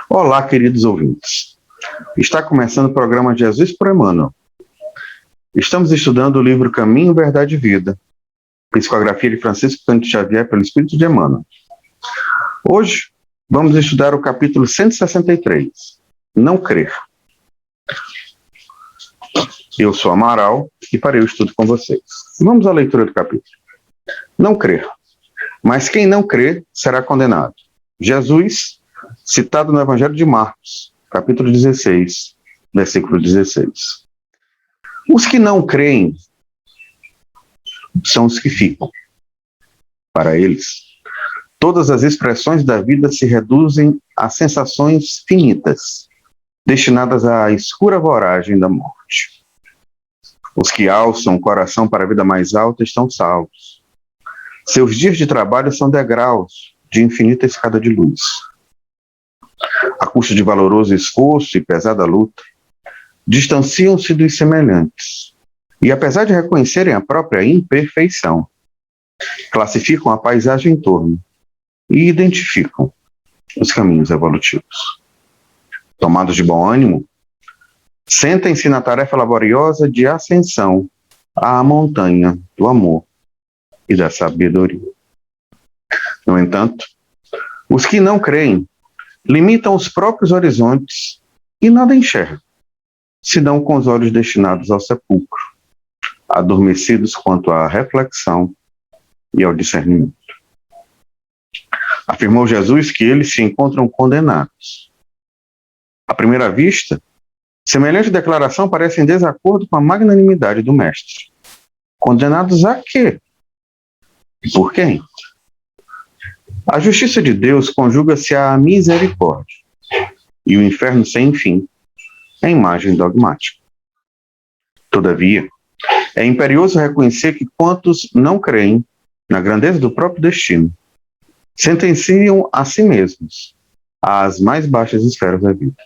Olá, queridos ouvintes. Está começando o programa Jesus por Emmanuel. Estamos estudando o livro Caminho, Verdade e Vida, psicografia de Francisco Cândido Xavier pelo Espírito de Emmanuel. Hoje, vamos estudar o capítulo 163, Não Crer. Eu sou Amaral e farei o estudo com vocês. Vamos à leitura do capítulo. Não crer. Mas quem não crê será condenado. Jesus, citado no Evangelho de Marcos, capítulo 16, versículo 16. Os que não creem são os que ficam. Para eles, todas as expressões da vida se reduzem a sensações finitas, destinadas à escura voragem da morte. Os que alçam o coração para a vida mais alta estão salvos. Seus dias de trabalho são degraus de infinita escada de luz. A custa de valoroso esforço e pesada luta, distanciam-se dos semelhantes e, apesar de reconhecerem a própria imperfeição, classificam a paisagem em torno e identificam os caminhos evolutivos. Tomados de bom ânimo, sentem-se na tarefa laboriosa de ascensão à montanha do amor e da sabedoria. No entanto, os que não creem limitam os próprios horizontes e nada enxergam, senão com os olhos destinados ao sepulcro, adormecidos quanto à reflexão e ao discernimento. Afirmou Jesus que eles se encontram condenados. À primeira vista, semelhante declaração parece em desacordo com a magnanimidade do Mestre. Condenados a quê? E por quem? A justiça de Deus conjuga-se à misericórdia, e o inferno sem fim é imagem dogmática. Todavia, é imperioso reconhecer que quantos não creem na grandeza do próprio destino sentenciam a si mesmos às mais baixas esferas da vida.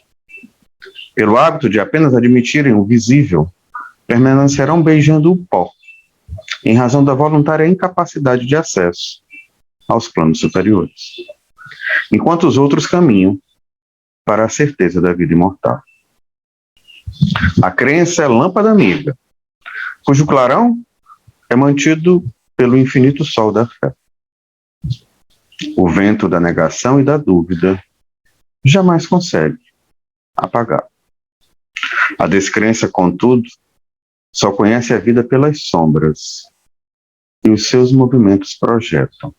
Pelo hábito de apenas admitirem o visível, permanecerão beijando o pó, em razão da voluntária incapacidade de acesso aos planos superiores, enquanto os outros caminham para a certeza da vida imortal. A crença é lâmpada amiga, cujo clarão é mantido pelo infinito sol da fé. O vento da negação e da dúvida jamais consegue apagar. A descrença, contudo, só conhece a vida pelas sombras, e os seus movimentos projetam,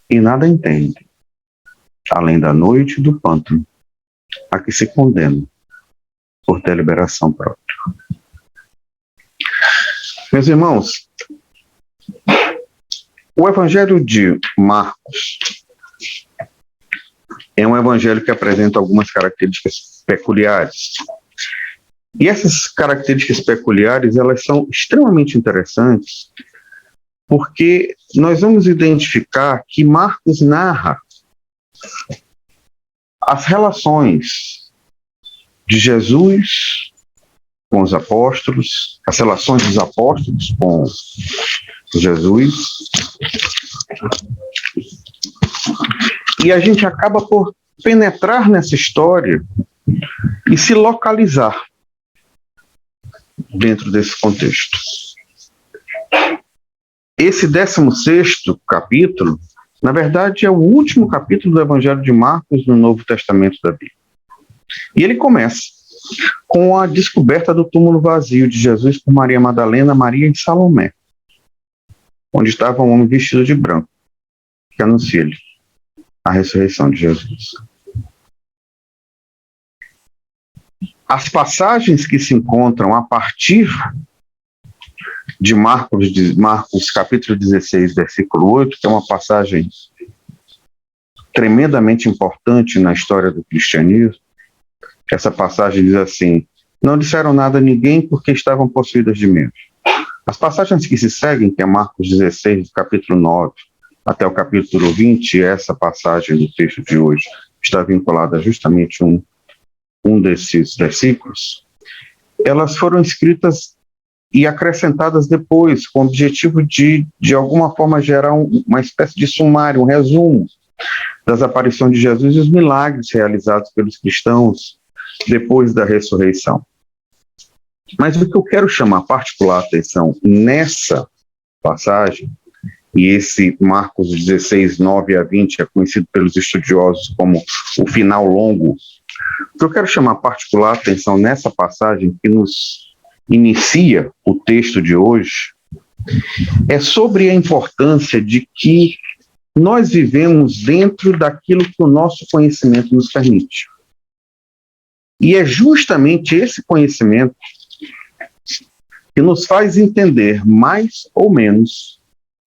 e nada entende, além da noite e do pântano, a que se condena por deliberação própria. Meus irmãos, o Evangelho de Marcos é um evangelho que apresenta algumas características peculiares. E essas características peculiares, elas são extremamente interessantes, porque nós vamos identificar que Marcos narra as relações de Jesus com os apóstolos, as relações dos apóstolos com Jesus, e a gente acaba por penetrar nessa história e se localizar dentro desse contexto. Esse 16º capítulo, na verdade, é o último capítulo do Evangelho de Marcos no Novo Testamento da Bíblia. E ele começa com a descoberta do túmulo vazio de Jesus por Maria Madalena, Maria e Salomé, onde estava um homem vestido de branco, que anuncia-lhe a ressurreição de Jesus. As passagens que se encontram a partir de Marcos capítulo 16, versículo 8, que é uma passagem tremendamente importante na história do cristianismo. Essa passagem diz assim: não disseram nada a ninguém porque estavam possuídas de medo. As passagens que se seguem, que é Marcos 16, capítulo 9, até o capítulo 20, essa passagem do texto de hoje está vinculada justamente a um desses versículos, elas foram escritas e acrescentadas depois, com o objetivo de alguma forma, gerar uma espécie de sumário, um resumo das aparições de Jesus e os milagres realizados pelos cristãos depois da ressurreição. Mas o que eu quero chamar particular atenção nessa passagem, e esse Marcos 16, 9 a 20 é conhecido pelos estudiosos como o final longo, o que eu quero chamar particular atenção nessa passagem que nos inicia o texto de hoje é sobre a importância de que nós vivemos dentro daquilo que o nosso conhecimento nos permite. E é justamente esse conhecimento que nos faz entender mais ou menos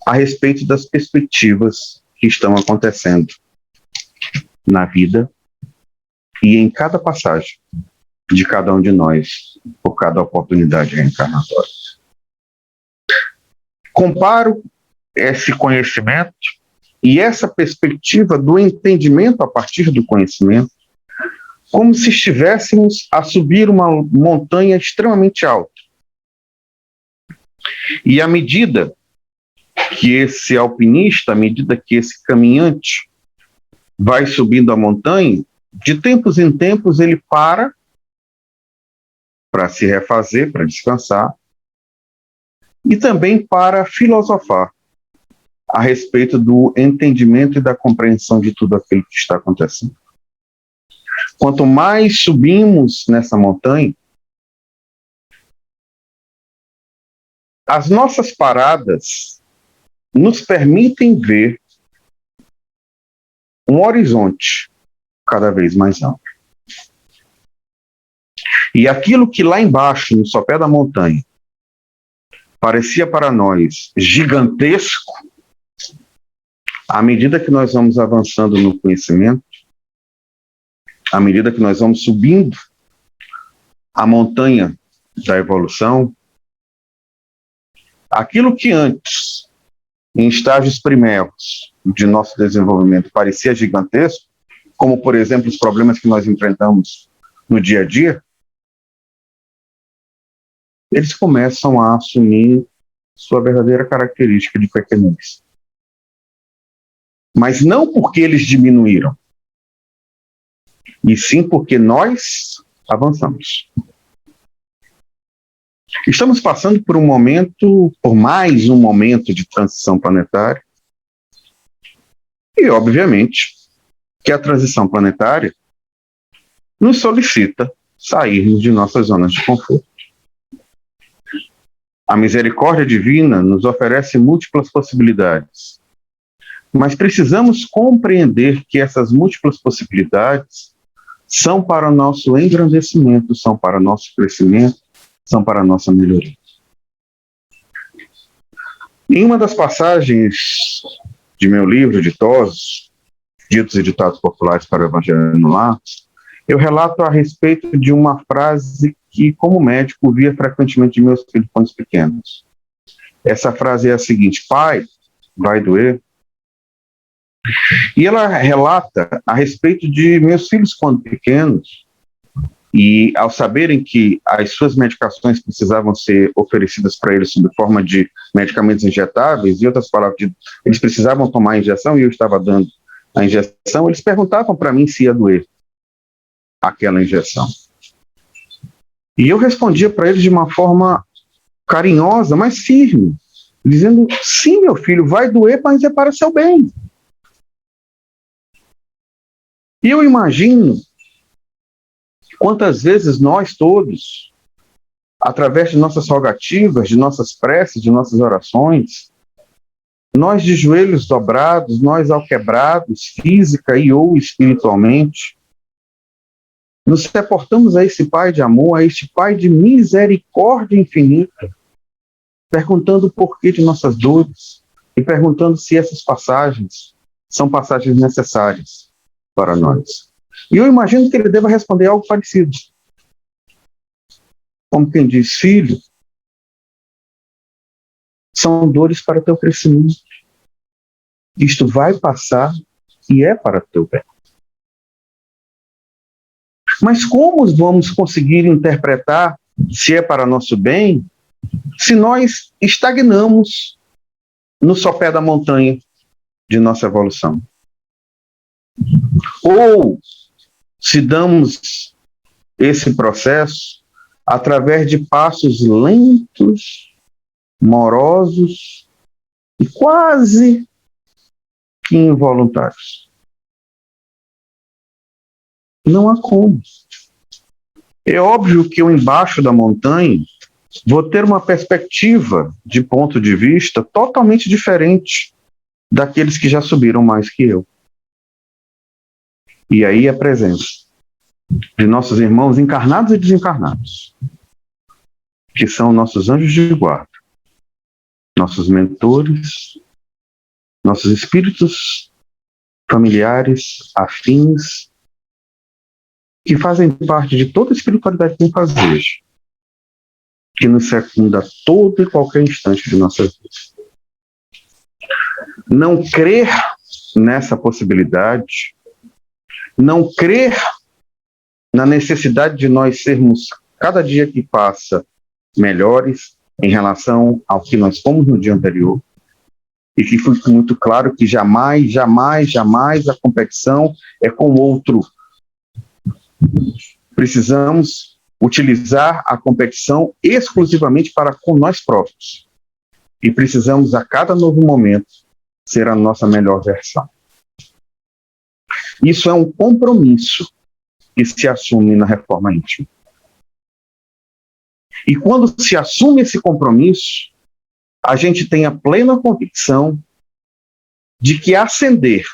a respeito das perspectivas que estão acontecendo na vida e em cada passagem de cada um de nós, por cada oportunidade reencarnatória. Comparo esse conhecimento e essa perspectiva do entendimento a partir do conhecimento como se estivéssemos a subir uma montanha extremamente alta. E à medida que esse alpinista, à medida que esse caminhante vai subindo a montanha, de tempos em tempos ele para se refazer, para descansar, e também para filosofar a respeito do entendimento e da compreensão de tudo aquilo que está acontecendo. Quanto mais subimos nessa montanha, as nossas paradas nos permitem ver um horizonte cada vez mais amplo. E aquilo que lá embaixo, no sopé da montanha, parecia para nós gigantesco, à medida que nós vamos avançando no conhecimento, à medida que nós vamos subindo a montanha da evolução, aquilo que antes, em estágios primeiros de nosso desenvolvimento, parecia gigantesco, como, por exemplo, os problemas que nós enfrentamos no dia a dia, eles começam a assumir sua verdadeira característica de pequenez. Mas não porque eles diminuíram, e sim porque nós avançamos. Estamos passando por mais um momento de transição planetária, e, obviamente, que a transição planetária nos solicita sairmos de nossas zonas de conforto. A misericórdia divina nos oferece múltiplas possibilidades, mas precisamos compreender que essas múltiplas possibilidades são para o nosso engrandecimento, são para o nosso crescimento, são para a nossa melhoria. Em uma das passagens de meu livro, Ditosos, Ditos e Ditados Populares para o Evangelho no Lar, eu relato a respeito de uma frase que, como médico, via frequentemente de meus filhos quando pequenos. Essa frase é a seguinte: pai, vai doer? E ela relata a respeito de meus filhos quando pequenos, e ao saberem que as suas medicações precisavam ser oferecidas para eles sob forma de medicamentos injetáveis, em outras palavras, eles precisavam tomar a injeção e eu estava dando a injeção, eles perguntavam para mim se ia doer aquela injeção. E eu respondia para eles de uma forma carinhosa, mas firme, dizendo: sim, meu filho, vai doer, mas é para seu bem. E eu imagino quantas vezes nós todos, através de nossas rogativas, de nossas preces, de nossas orações, nós de joelhos dobrados, nós alquebrados, física e ou espiritualmente, nos reportamos a esse Pai de amor, a este Pai de misericórdia infinita, perguntando o porquê de nossas dores e perguntando se essas passagens são passagens necessárias para nós. E eu imagino que ele deva responder algo parecido. Como quem diz: filho, são dores para teu crescimento. Isto vai passar e é para teu bem. Mas como vamos conseguir interpretar se é para nosso bem, se nós estagnamos no sopé da montanha de nossa evolução? Ou se damos esse processo através de passos lentos, morosos e quase que involuntários. Não há como. É óbvio que eu, embaixo da montanha, vou ter uma perspectiva de ponto de vista totalmente diferente daqueles que já subiram mais que eu. E aí a presença de nossos irmãos encarnados e desencarnados, que são nossos anjos de guarda, nossos mentores, nossos espíritos familiares, afins, que fazem parte de toda a espiritualidade que fazeja, que nos secunda a todo e qualquer instante de nossa vida. Não crer nessa possibilidade, não crer na necessidade de nós sermos, cada dia que passa, melhores em relação ao que nós fomos no dia anterior, e que foi muito claro que jamais, jamais, jamais a competição é com o outro. Precisamos utilizar a competição exclusivamente para com nós próprios. E precisamos, a cada novo momento, ser a nossa melhor versão. Isso é um compromisso que se assume na reforma íntima. E quando se assume esse compromisso, a gente tem a plena convicção de que ascender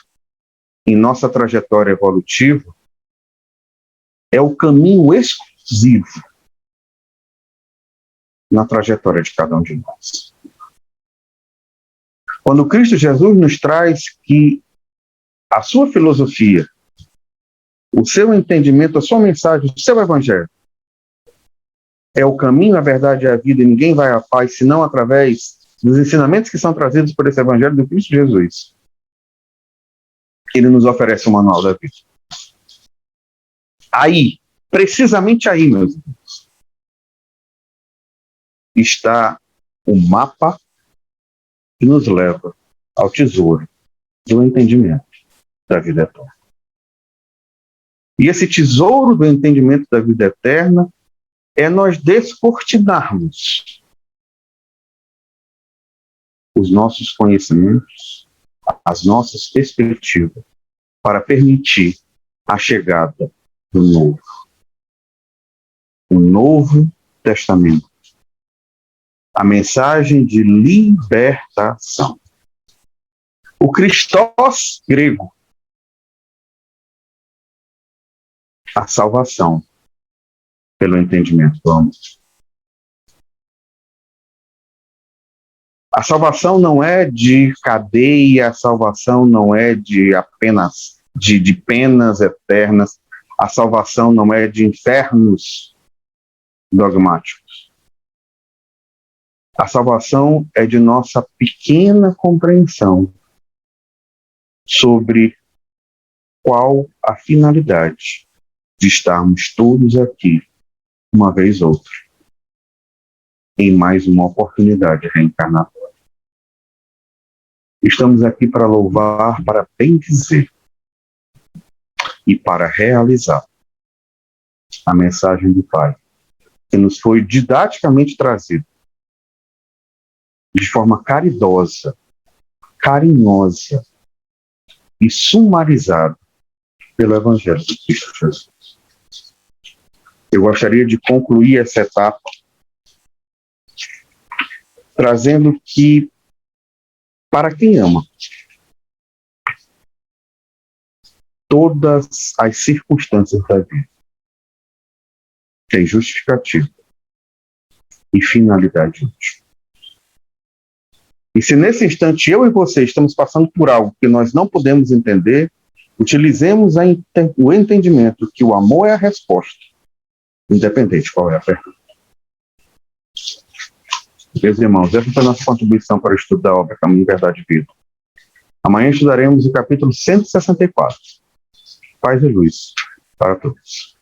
em nossa trajetória evolutiva é o caminho exclusivo na trajetória de cada um de nós. Quando Cristo Jesus nos traz que a sua filosofia, o seu entendimento, a sua mensagem, o seu evangelho é o caminho, a verdade e a vida, e ninguém vai à paz senão através dos ensinamentos que são trazidos por esse evangelho do Cristo Jesus. Ele nos oferece o manual da vida. Aí, precisamente aí, meus irmãos, está o mapa que nos leva ao tesouro do entendimento da vida eterna. E esse tesouro do entendimento da vida eterna é nós descortinarmos os nossos conhecimentos, as nossas perspectivas, para permitir a chegada do novo. O Novo Testamento. A mensagem de libertação. O Christos grego. A salvação pelo entendimento do amor. A salvação não é de cadeia, a salvação não é de apenas de penas eternas, a salvação não é de infernos dogmáticos. A salvação é de nossa pequena compreensão sobre qual a finalidade de estarmos todos aqui, uma vez ou outra, em mais uma oportunidade reencarnatória. Estamos aqui para louvar, para bendizer e para realizar a mensagem do Pai, que nos foi didaticamente trazida de forma caridosa, carinhosa e sumarizada pelo Evangelho de Cristo Jesus. Eu gostaria de concluir essa etapa trazendo que, para quem ama, todas as circunstâncias da vida têm justificativa e finalidade útil. E se nesse instante eu e você estamos passando por algo que nós não podemos entender, utilizemos o entendimento que o amor é a resposta, independente qual é a pergunta. Meus irmãos, essa foi a nossa contribuição para o estudo da obra Caminho, Verdade e Vida. Amanhã estudaremos o capítulo 164. Paz e luz para todos.